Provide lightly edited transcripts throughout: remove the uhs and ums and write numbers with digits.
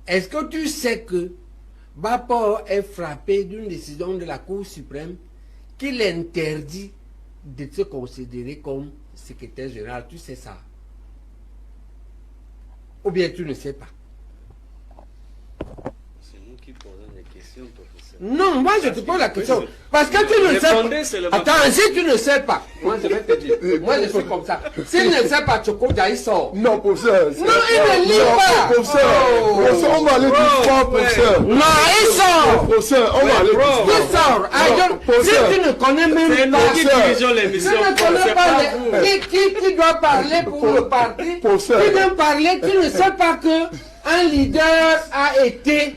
Est-ce que tu sais que Bapor est frappé d'une décision de la Cour suprême qui l'interdit de se considérer comme secrétaire général? Tu sais ça? Ou bien tu ne sais pas? C'est nous qui posons des questions, professeur. Non, moi je te pose la question. Parce que tu ne sais pas. Attends, si tu ne sais pas, moi je vais te dire. Moi je suis comme ça. S'il ne sait pas, Chokodia, il sort. Non, professeur. Non, il ne lit pas. Professeur, on va aller doucement, professeur. Non, il sort. Professeur, on va aller doucement. Il sort. Si tu ne connais même pas, qui dirigeons l'émission, tu ne connais pas qui doit parler pour le parti, qui doit parler, tu ne sais pas que un leader a été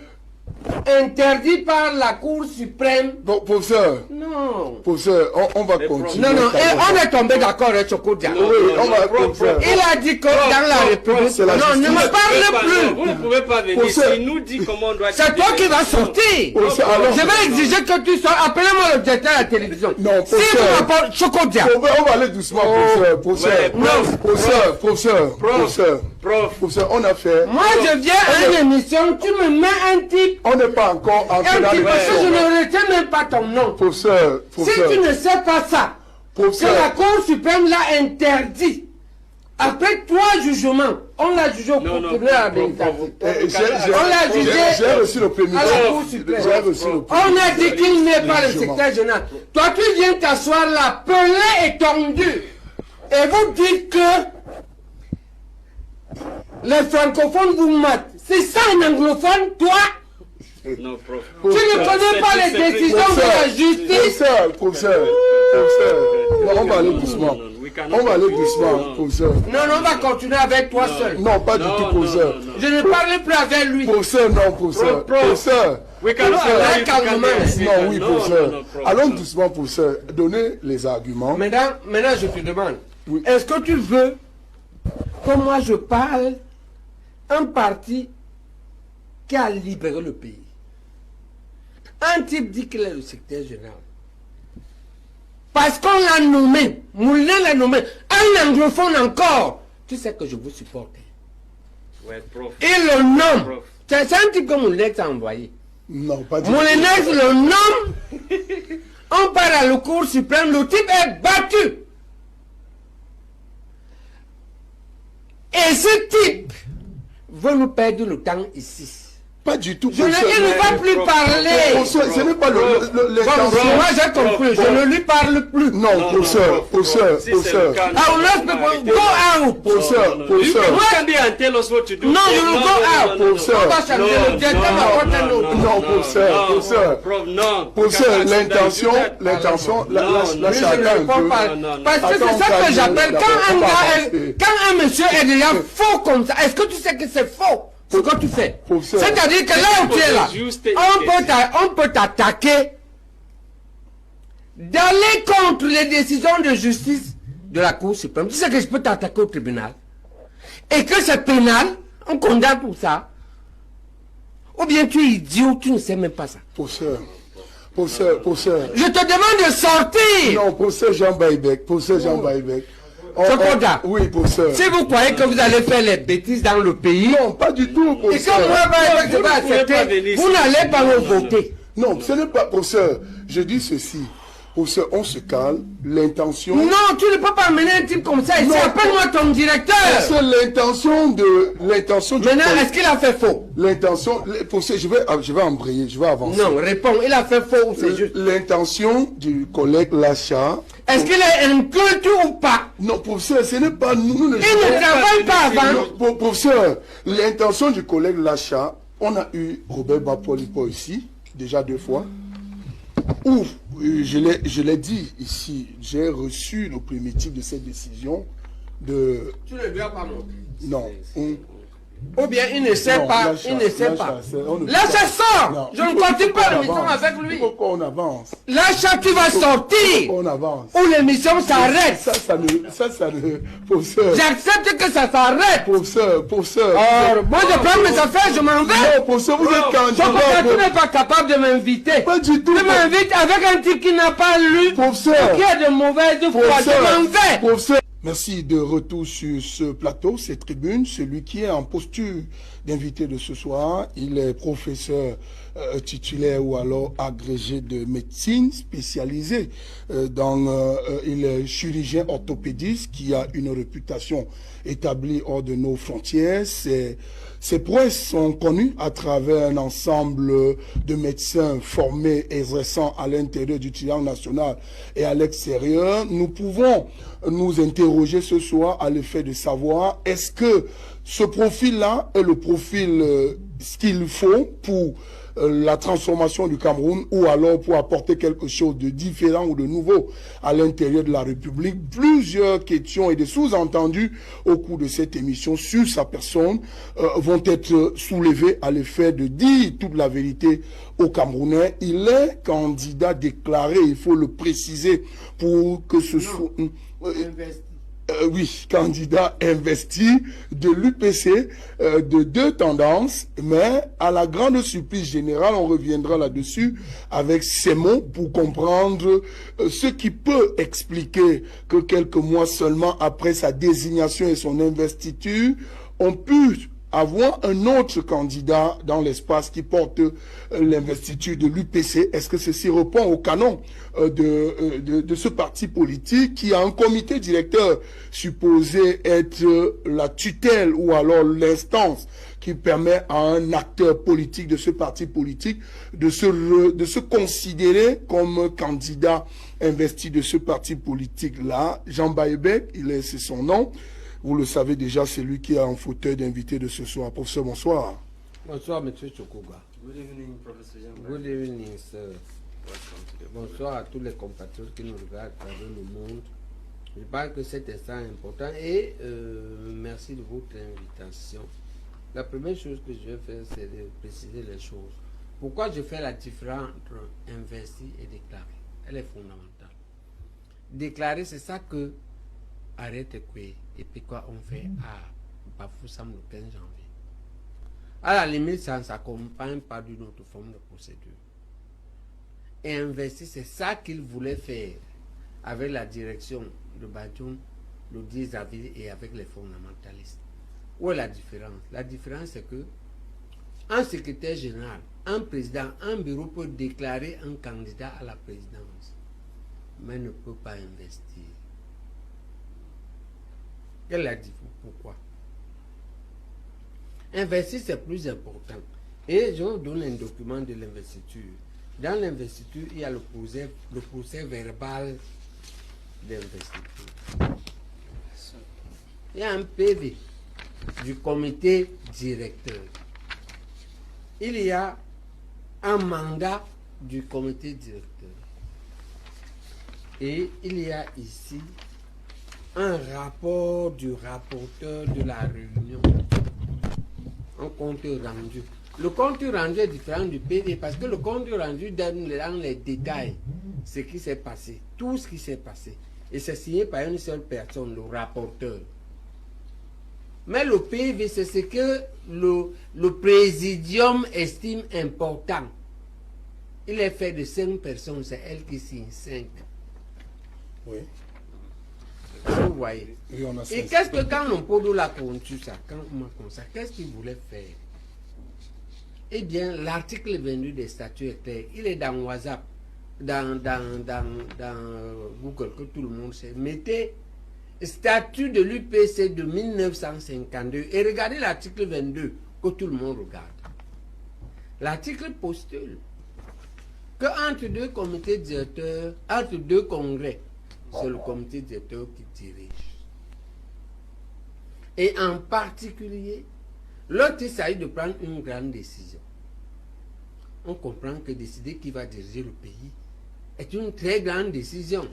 interdit par la Cour suprême. Bon, professeur. Non. Professeur, on va continuer. Non, non, on est tombé d'accord avec Chokodia. Oui, on va professeur. Il a dit que dans la République. Non, ne me parle plus. Vous ne pouvez pas venir. Il nous dit comment on doit. C'est toi qui vas sortir. Je vais exiger que tu sors. Appelez-moi le directeur à la télévision. Non, professeur. Si vous m'apportez Chokodia. On va aller doucement, professeur, on a fait. Moi, je viens à une émission, tu me mets un type. On n'est pas encore en un type, parce que je ne retiens même pas ton nom. Professeur. Si tu ne sais pas ça, que la Cour suprême l'a interdit. Après 3 jugements, on l'a jugé au tribunal habilitatif. On l'a jugé j'ai reçu le premier. à la Cour suprême. On a dit qu'il n'est pas le secrétaire général. Toi, tu viens t'asseoir là, pelé et tendu. Et vous dites que les francophones vous matent. C'est ça un anglophone, toi? Non, prof. Tu ne connais pas les décisions de la justice? Professeur. On va aller doucement. On va aller doucement, professeur. Non, on va continuer avec toi seul. Non, pas du tout, professeur. Je ne parle plus avec lui. Professeur, non, professeur. Professeur. Non, oui, professeur. Allons doucement, professeur. Donnez les arguments. Maintenant, je te demande. Est-ce que tu veux que moi je parle un parti qui a libéré le pays? Un type dit qu'il est le secrétaire général. Parce qu'on l'a nommé. Moulin l'a nommé. Un anglophone encore. Tu sais que je vous supporte. Ouais, prof. Il le nomme. C'est un type que Moulin t'a envoyé. Non, pas du tout. Moulin le nomme. On part à la Cour suprême. Le type est battu. Et ce type veut nous perdre le temps ici. Pas du tout. Il ne va plus parler. Ce n'est pas moi j'ai compris, je ne lui parle plus. Non, professeur. Go out. Professeur. No, you will go out. On va changer le directeur va porter un autre. Non, professeur. L'intention, parce que c'est ça que j'appelle quand un monsieur est déjà faux comme ça. Est-ce que tu sais que c'est faux? Ce que tu fais. C'est-à-dire que là où tu es là, on peut t'attaquer d'aller contre les décisions de justice de la Cour suprême. Tu sais que je peux t'attaquer au tribunal et que c'est pénal, on condamne pour ça. Ou bien tu es idiot, tu ne sais même pas ça. Professeur. Je te demande de sortir. Non, professeur Jean Baïbek. Oui, professeur. Si vous croyez que vous allez faire les bêtises dans le pays, non, pas du tout, professeur. Et comme moi, je vais accepter, vous n'allez pas me voter. Non, ce n'est pas, professeur. Je dis ceci. Professeur, on se calme. L'intention... Non, tu ne peux pas mener un type comme ça. Ici, appelle-moi ton directeur. C'est l'intention du... Maintenant, est-ce qu'il a fait faux? L'intention... Professeur, je vais embrayer, je vais avancer. Non, réponds. Il a fait faux ou c'est juste? L'intention du collègue Lacha... Est-ce qu'il est inculte ou pas? Non, professeur, ce n'est pas nous. Il ne travaille pas avant. Professeur, l'intention du collègue Lacha, on a eu Robert Bapolipo ici, déjà 2 fois, où, je l'ai dit ici, j'ai reçu le primitif de cette décision de... Tu ne lui as pas montré? Non. Ou bien il ne sait pas, Lacha sort. Non. Je ne continue pas l'émission avec lui. Pourquoi on avance? Lacha, tu vas sortir. On avance. Ou l'émission s'arrête. Ça ne... Professeur. J'accepte que ça s'arrête. Professeur. Moi je prends mes affaires, je m'en vais. Non, professeur, vous êtes candidat. Tu n'es pas capable de m'inviter. Pas du tout. Tu m'invites avec un type qui n'a pas lu. Professeur. Qui a de mauvaises foi. Je m'en vais. Professeur. Merci de retour sur ce plateau, cette tribune. Celui qui est en posture d'invité de ce soir, il est professeur titulaire ou alors agrégé de médecine spécialisé il est chirurgien orthopédiste qui a une réputation établie hors de nos frontières. Ses prouesses sont connues à travers un ensemble de médecins formés exerçant à l'intérieur du triangle national et à l'extérieur. Nous pouvons nous interroger ce soir à l'effet de savoir est-ce que ce profil-là est le profil qu'il faut pour la transformation du Cameroun ou alors pour apporter quelque chose de différent ou de nouveau à l'intérieur de la République. Plusieurs questions et des sous-entendus au cours de cette émission sur sa personne vont être soulevés à l'effet de dire toute la vérité aux Camerounais. Il est candidat déclaré, il faut le préciser pour que ce soit... oui, candidat investi de l'UPC de deux tendances, mais à la grande surprise générale, on reviendra là-dessus avec ces mots pour comprendre ce qui peut expliquer que quelques mois seulement après sa désignation et son investiture, on pu avoir un autre candidat dans l'espace qui porte l'investiture de l'UPC. Est-ce que ceci répond au canon de ce parti politique qui a un comité directeur supposé être la tutelle ou alors l'instance qui permet à un acteur politique de ce parti politique de se considérer comme candidat investi de ce parti politique-là? Jean Baïbek, c'est son nom. Vous le savez déjà, c'est lui qui est en fauteuil d'invité de ce soir. Professeur, bonsoir. Bonsoir, M. Chokuga. Good evening, Professor Jean. Good evening, sir. Bonsoir à tous les compatriotes qui nous regardent à travers le monde. Je pense que cet instant est important et merci de votre invitation. La première chose que je vais faire, c'est de préciser les choses. Pourquoi je fais la différence entre investi et déclaré? Elle est fondamentale. Déclarer, c'est ça que arrête quoi et puis quoi on fait à Bafoussam le 15 janvier. À la limite, ça ne s'accompagne pas d'une autre forme de procédure. Et investir, c'est ça qu'il voulait faire avec la direction de Badjoum le 10 avril et avec les fondamentalistes. Où est la différence? La différence, c'est que un secrétaire général, un président, un bureau peut déclarer un candidat à la présidence, mais ne peut pas investir. Quelle est la différence? Pourquoi? Investir, c'est plus important. Et je vous donne un document de l'investiture. Dans l'investiture, il y a le procès verbal d'investiture. Il y a un PV du comité directeur. Il y a un mandat du comité directeur. Et il y a ici un rapport du rapporteur de la réunion. Un compte rendu. Le compte rendu est différent du PV parce que le compte rendu donne dans les détails ce qui s'est passé, tout ce qui s'est passé. Et c'est signé par une seule personne, le rapporteur. Mais le PV, c'est ce que le présidium estime important. Il est fait de 5 personnes, c'est elle qui signe 5. Oui. Vous voyez. Oui, on a et qu'est-ce que quand on peut la conçu ça, quand on m'a conçu ça, qu'est-ce qu'il voulait faire? Eh bien, l'article 22 des statuts est clair. Il est dans WhatsApp, dans Google, que tout le monde sait. Mettez statut de l'UPC de 1952 et regardez l'article 22 que tout le monde regarde. L'article postule que entre deux comités directeurs, entre deux congrès, c'est le comité directeur qui dirige. Et en particulier, lorsqu'il s'agit de prendre une grande décision, on comprend que décider qui va diriger le pays est une très grande décision.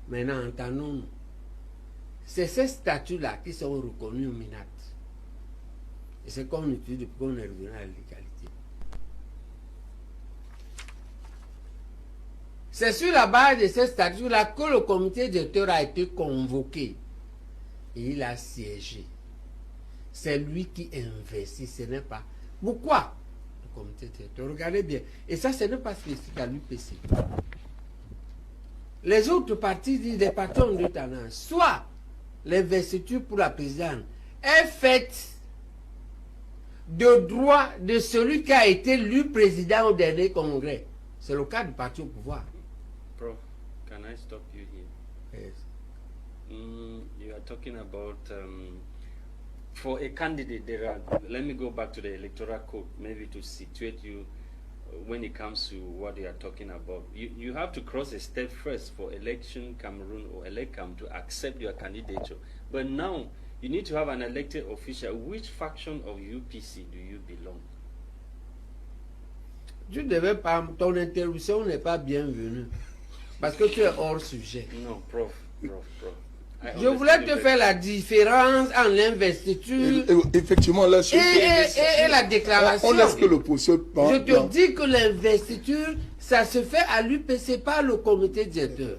Maintenant, entendons-nous. C'est ces statuts-là qui sont reconnus au MINAT. Et c'est comme on utilise depuis qu'on est revenu à la légalité. C'est sur la base de ces statuts-là que le comité directeur a été convoqué. Et il a siégé. C'est lui qui investit, ce n'est pas... Pourquoi? Le comité directeur, regardez bien. Et ça, ce n'est pas spécifique à l'UPC. Les autres partis disent des partis ont deux tendances. Soit l'investiture pour la présidente est faite de droit de celui qui a été élu président au dernier congrès. C'est le cas du parti au pouvoir. Prof, can I stop you here? Yes. You are talking about for a candidate. There are. Let me go back to the electoral code, maybe to situate you when it comes to what you are talking about. You have to cross a step first for election Cameroon or Elecam to accept your candidature. But now you need to have an elected official. Which faction of UPC do you belong? Tu devais pas, ton interruption n'est pas bienvenue. Parce que tu es hors sujet. No, prof. Je voulais te faire la différence entre l'investiture Effectivement, là, et la déclaration. On laisse que le procès parle. Je te dis que l'investiture, ça se fait à l'UPC par le comité directeur.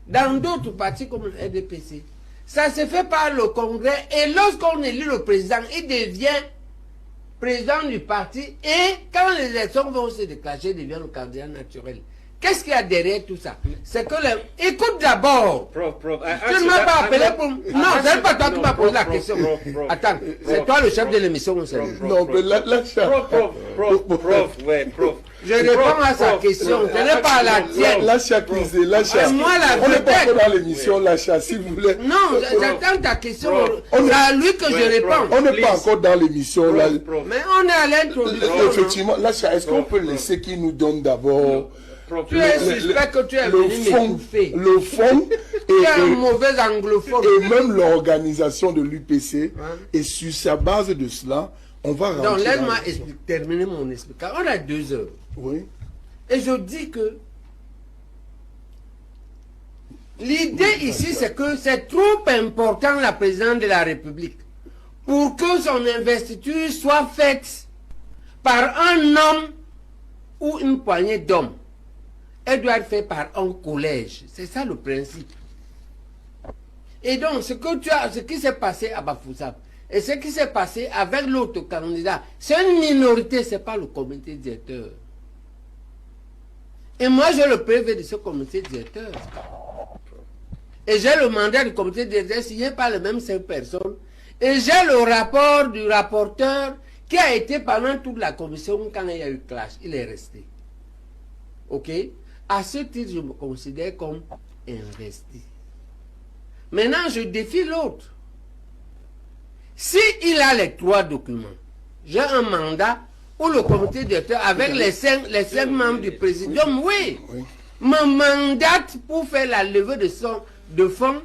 Dans d'autres partis comme le RDPC, ça se fait par le congrès et lorsqu'on élit le président, il devient président du parti et quand les élections vont se déclencher, il devient le candidat naturel. Qu'est-ce qu'il y a derrière tout ça? C'est que écoute d'abord. Prof, Tu ne m'as pas appelé pour... Non, c'est pas toi qui m'as posé la question. Attends, c'est toi le chef de l'émission. Non, mais Lacha. Prof. Je réponds à sa question, ce n'est pas à la tienne. Lacha, Moi, la on n'est pas vedette. encore dans l'émission, Lacha, s'il vous plaît. Non, j'attends ta question. C'est à lui que je réponds. On n'est pas encore dans l'émission, là. Mais on est à l'introduction. Effectivement, Lacha, est-ce qu'on peut laisser qu'il nous donne d'abord... Tu es suspect que tu es venu m'étouffer. Le fond Tu es un mauvais anglophone. et même l'organisation de l'UPC. Et sur sa base de cela, on va rentrer. Donc laisse-moi terminer mon explication. On a 2 heures. Oui. Et je dis que l'idée ici, c'est que c'est trop important la présidente de la République pour que son investiture soit faite par un homme ou une poignée d'hommes. Elle doit être faite par un collège. C'est ça le principe. Et donc, ce qui s'est passé à Bafoussam et ce qui s'est passé avec l'autre candidat, c'est une minorité, ce n'est pas le comité directeur. Et moi, j'ai le PV de ce comité directeur. Et j'ai le mandat du comité directeur signé par les mêmes 5 personnes. Et j'ai le rapport du rapporteur qui a été pendant toute la commission quand il y a eu clash. Il est resté. Ok? À ce titre, je me considère comme investi. Maintenant, je défie l'autre. Si il a les 3 documents, j'ai un mandat où le comité directeur, avec les 5 membres du présidium, oui, me mandate pour faire la levée de fonds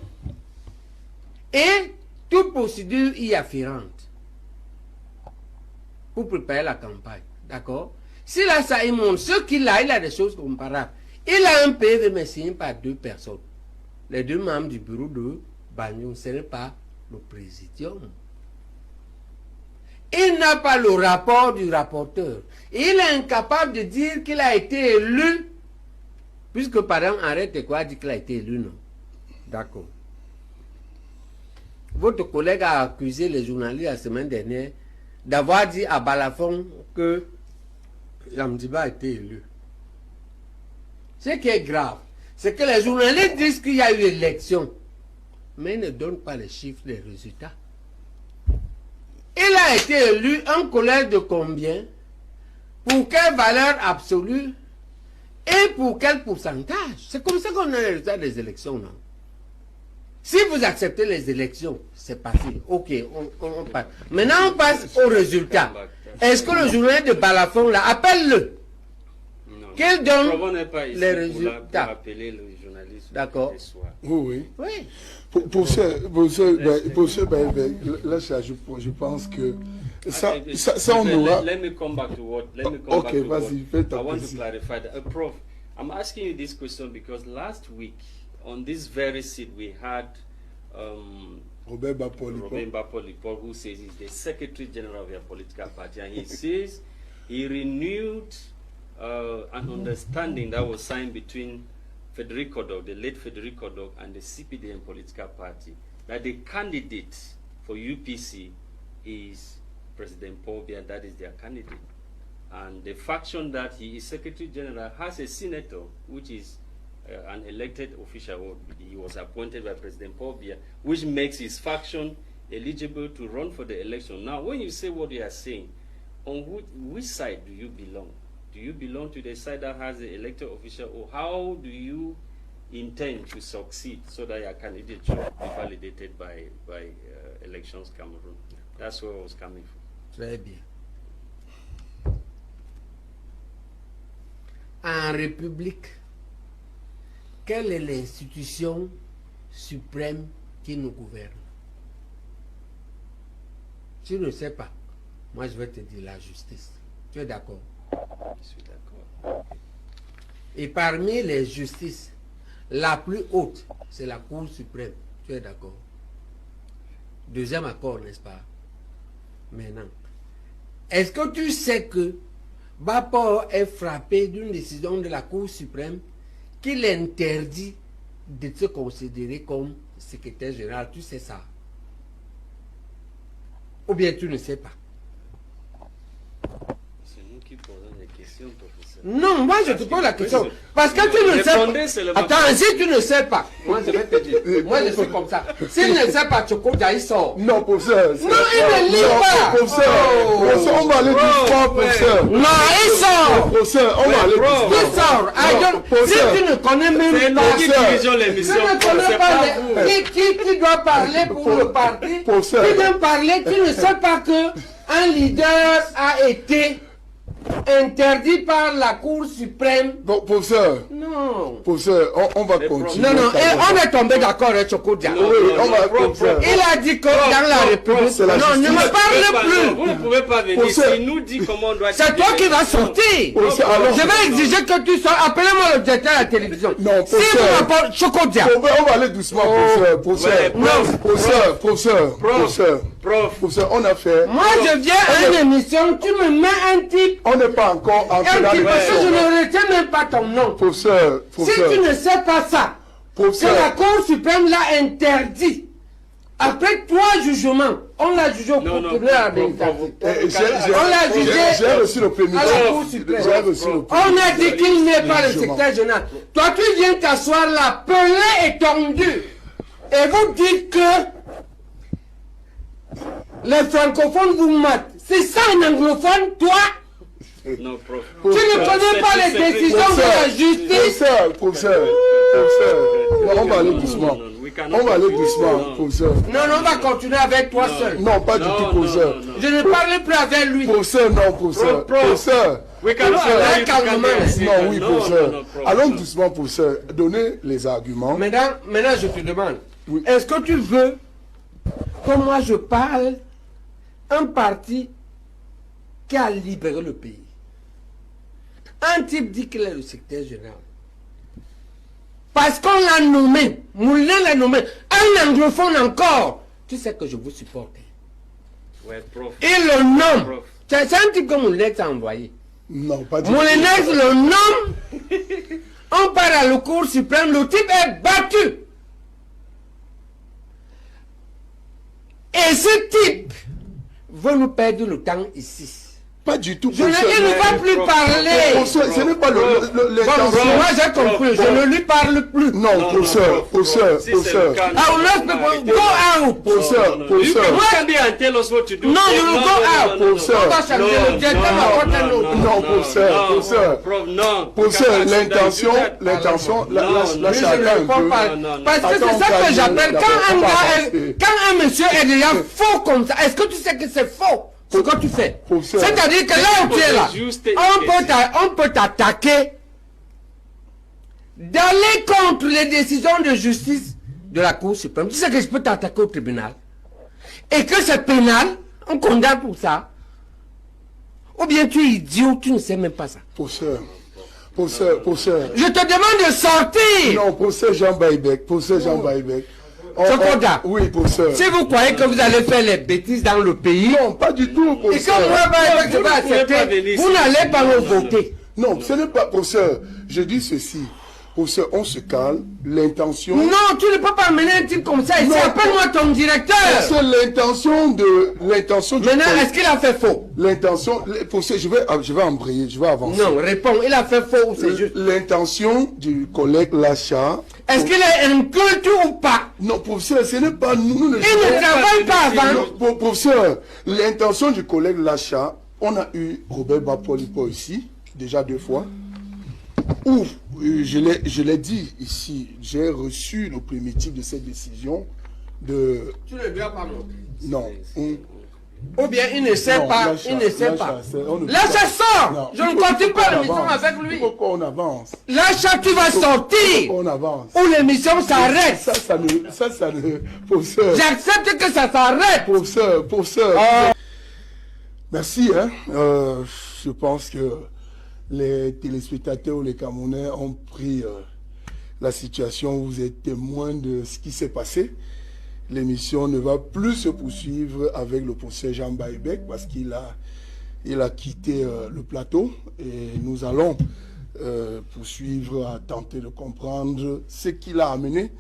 et toute procédure y afférente pour préparer la campagne. D'accord? Si là, ça, il montre ce qu'il a, il a des choses comparables. Il a un PV, mais signé par 2 personnes. Les 2 membres du bureau de Bagnon, ce n'est pas le présidium. Il n'a pas le rapport du rapporteur. Il est incapable de dire qu'il a été élu, puisque par exemple, arrête quoi dit qu'il a été élu, non? D'accord. Votre collègue a accusé les journalistes la semaine dernière d'avoir dit à Balafon que Yamdiba a été élu. Ce qui est grave, c'est que les journalistes disent qu'il y a eu élection, mais ils ne donnent pas les chiffres des résultats. Il a été élu un collège de combien? Pour quelle valeur absolue? Et pour quel pourcentage? C'est comme ça qu'on a les résultats des élections, non? Si vous acceptez les élections, c'est parti. Ok, on passe. Maintenant, on passe aux résultats. Est-ce que le journaliste de Balafon, là, appelle-le? Qu'il donne les résultats. D'accord. Oui. Oui. Pour ce, là, je pense que ça on aura. Let me come back to what. Okay, vas-y, fais ta I want to précision. clarify that. Prof, I'm asking you this question because last week on this very seat we had Robert Bapolipol, who says he's the Secretary General of your political party, and he says he renewed an understanding that was signed between Federico Dog, the late Federico Dog, and the CPDM political party, that the candidate for UPC is President Paul Biya, that is their candidate. And the faction that he is Secretary General has a senator, which is an elected official, or he was appointed by President Paul Biya, which makes his faction eligible to run for the election. Now, when you say what you are saying, on which side do you belong? Do you belong to the side that has the elected official, or how do you intend to succeed so that your candidature be validated by Elections Cameroon? That's where I was coming from. Très bien. En République, quelle est l'institution suprême qui nous gouverne? Tu ne sais pas. Moi, je vais te dire la justice. Tu es d'accord? Je suis d'accord. Et parmi les justices, la plus haute, c'est la Cour suprême. Tu es d'accord? Deuxième accord, n'est-ce pas? Maintenant, est-ce que tu sais que Bapor est frappé d'une décision de la Cour suprême qui l'interdit de se considérer comme secrétaire général? Tu sais ça? Ou bien tu ne sais pas? C'est nous qui posons des questions, professeur. Non, moi je te pose la question. Parce que tu ne sais pas. Attends, si tu ne sais pas, moi je vais te dire. Moi je suis comme ça. S'il ne sait pas, Chokodia, il sort. Non, professeur. Non, il ne lit pas. Professeur, on va aller doucement, professeur. Non, il sort. Professeur, on va aller doucement. Il sort. Si tu ne connais même pas, tu ne connais pas qui doit parler pour le parti, qui vient parler, tu ne sais pas que un leader a été interdit par la Cour suprême. Bon, professeur. Non. Professeur, on va continuer. Non, et on est tombé d'accord avec Chokodia. Oui, on va professeur. Il a dit que dans la République. Non, ne me parle plus. Vous ne pouvez pas venir. Il nous dit comment on doit. C'est toi qui vas sortir. Je vais exiger que tu sors. Appelez-moi le directeur à la télévision. Non, si vous m'appelez Chokodia. On va aller doucement, professeur, on a fait. Moi, je viens à une émission, tu me mets un type. On n'est pas encore en Un type, parce que je ne retiens même pas ton nom. Professeur. Si tu ne sais pas ça, que la Cour suprême l'a interdit. Après 3 jugements, on l'a jugé au tribunal administratif. On l'a jugé j'ai reçu le premier. à la Cour suprême. On a dit qu'il n'est pas le secrétaire général. Toi, tu viens t'asseoir là, pelé et tendu. Et vous dites que les francophones vous matent. C'est ça un anglophone, toi? Non, prof. Tu ne connais pas les décisions de la justice? Professeur. On va aller doucement. On va aller doucement, professeur. Non, on va continuer avec toi seul. Non, pas du tout, professeur. Je ne parle plus avec lui. Professeur, non, professeur. Professeur. Non, oui, professeur. Allons doucement, professeur. Donnez les arguments. Maintenant, je te demande. Est-ce que tu veux que moi je parle un parti qui a libéré le pays? Un type dit qu'il est le secrétaire général. Parce qu'on l'a nommé, Moulin l'a nommé, un anglophone encore. Tu sais que je vous supporte. Ouais, prof. Il le nomme. C'est un type que Moulin t'a envoyé. Non, pas du tout. Moulin le nomme. On part à la Cour suprême, le type est battu. Et ce type veut nous perdre le temps ici. Pas du tout, Il ne va plus parler. Ce n'est pas l'intention. Moi j'ai compris, je ne lui parle plus. Non, professeur. Go out. Professeur. No, you will go out. Professeur. Non, professeur, l'intention, la chacun peut. Parce que c'est ça que j'appelle quand un monsieur est déjà faux comme ça. Est-ce que tu sais que c'est faux? Ce que tu fais. C'est-à-dire que là où tu es là, on peut t'attaquer d'aller contre les décisions de justice de la Cour suprême. Tu sais que je peux t'attaquer au tribunal et que c'est pénal, on condamne pour ça. Ou bien tu es idiot, tu ne sais même pas ça. Professeur. Je te demande de sortir. Non, professeur Jean Baïbek. Chokodia. Oui, professeur. Si vous croyez que vous allez faire les bêtises dans le pays, non, pas du tout, professeur. Et quand je vais accepter, vous n'allez pas me voter. Non, ce n'est pas, professeur. Je dis ceci. Professeur, on se calme. L'intention... Non, tu ne peux pas amener un type comme ça ici. Non. Appelle-moi ton directeur. C'est l'intention de... Maintenant, est-ce qu'il a fait faux? L'intention... Professeur, je vais embrayer, je vais avancer. Non, réponds. Il a fait faux ou c'est juste? L'intention du collègue Lacha... Est-ce qu'il est un culte ou pas? Non, professeur, ce n'est pas nous. Il ne travaille pas avant. Non, professeur, l'intention du collègue Lacha, on a eu Robert Bapolipo ici, déjà 2 fois, où, je l'ai dit ici, j'ai reçu le primitif de cette décision de... Tu ne dois pas montrer. Non. Ou bien il ne sait Non, pas, Lacha, il ne sait Lacha, pas. on ne Là, peut ça pas. sort. Non. Je ne continue pas On l'émission avance. avec lui. Pourquoi on avance? Là, tu vas sortir. On avance. Ou l'émission s'arrête. Ça ne... Professeur... J'accepte que ça s'arrête. Professeur. Merci. Hein. Je pense que les téléspectateurs ou les Camerounais ont pris la situation. Vous êtes témoins de ce qui s'est passé. L'émission ne va plus se poursuivre avec le professeur Jean Baïbek parce qu'il a quitté le plateau. Et nous allons poursuivre à tenter de comprendre ce qui l'a amené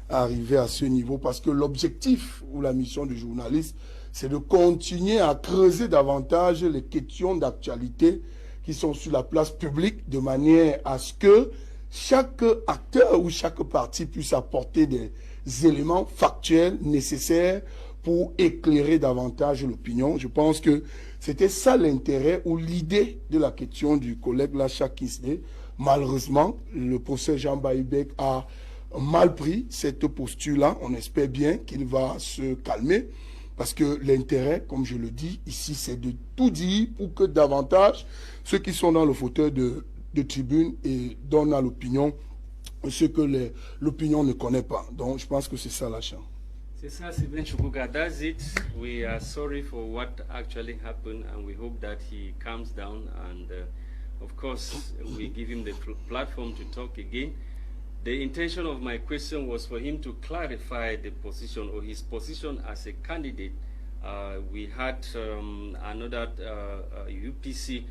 à arriver à ce niveau. Parce que l'objectif ou la mission du journaliste, c'est de continuer à creuser davantage les questions d'actualité qui sont sur la place publique de manière à ce que chaque acteur ou chaque parti puisse apporter des éléments factuels nécessaires pour éclairer davantage l'opinion. Je pense que c'était ça l'intérêt ou l'idée de la question du collègue Lacha Kinsler. Malheureusement, le professeur Jean Baïbek a mal pris cette posture-là. On espère bien qu'il va se calmer. Parce que l'intérêt, comme je le dis ici, c'est de tout dire pour que davantage ceux qui sont dans le fauteuil de tribune et donnent à l'opinion ce que l'opinion ne connaît pas. Donc je pense que c'est ça la chance. C'est ça, Sylvain Chukwuka. That's it. We are sorry for what actually happened and we hope that he calms down and of course we give him the platform to talk again. The intention of my question was for him to clarify the position or his position as a candidate. We had another UPC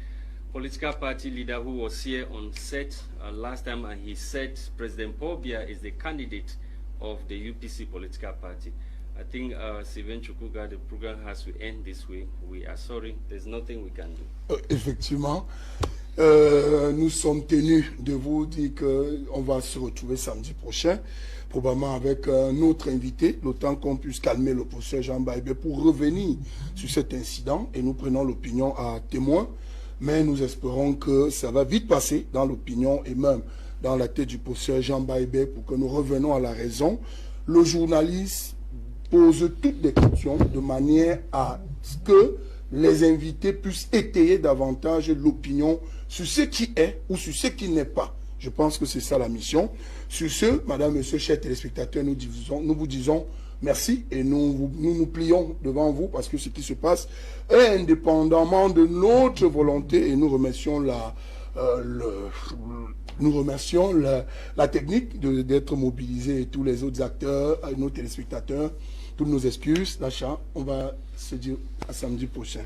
political party leader who was here on set last time, and he said President Paul Biya is the candidate of the UPC political party. I think Sylvain Chukwuka, the program has to end this way. We are sorry, there's nothing we can do. Effectivement. Nous sommes tenus de vous dire qu'on va se retrouver samedi prochain, probablement avec un autre invité, le temps qu'on puisse calmer le professeur Jean Baïbek pour revenir sur cet incident et nous prenons l'opinion à témoin. Mais nous espérons que ça va vite passer dans l'opinion et même dans la tête du professeur Jean Baïbek pour que nous revenons à la raison. Le journaliste pose toutes les questions de manière à ce que les invités puissent étayer davantage l'opinion sur ce qui est ou sur ce qui n'est pas. Je pense que c'est ça la mission. Sur ce, madame, monsieur, chers téléspectateurs, nous vous disons merci et nous plions devant vous parce que ce qui se passe est indépendamment de notre volonté et nous remercions la technique d'être mobilisés et tous les autres acteurs, nos téléspectateurs, toutes nos excuses. Lacha, on va se dire à samedi prochain.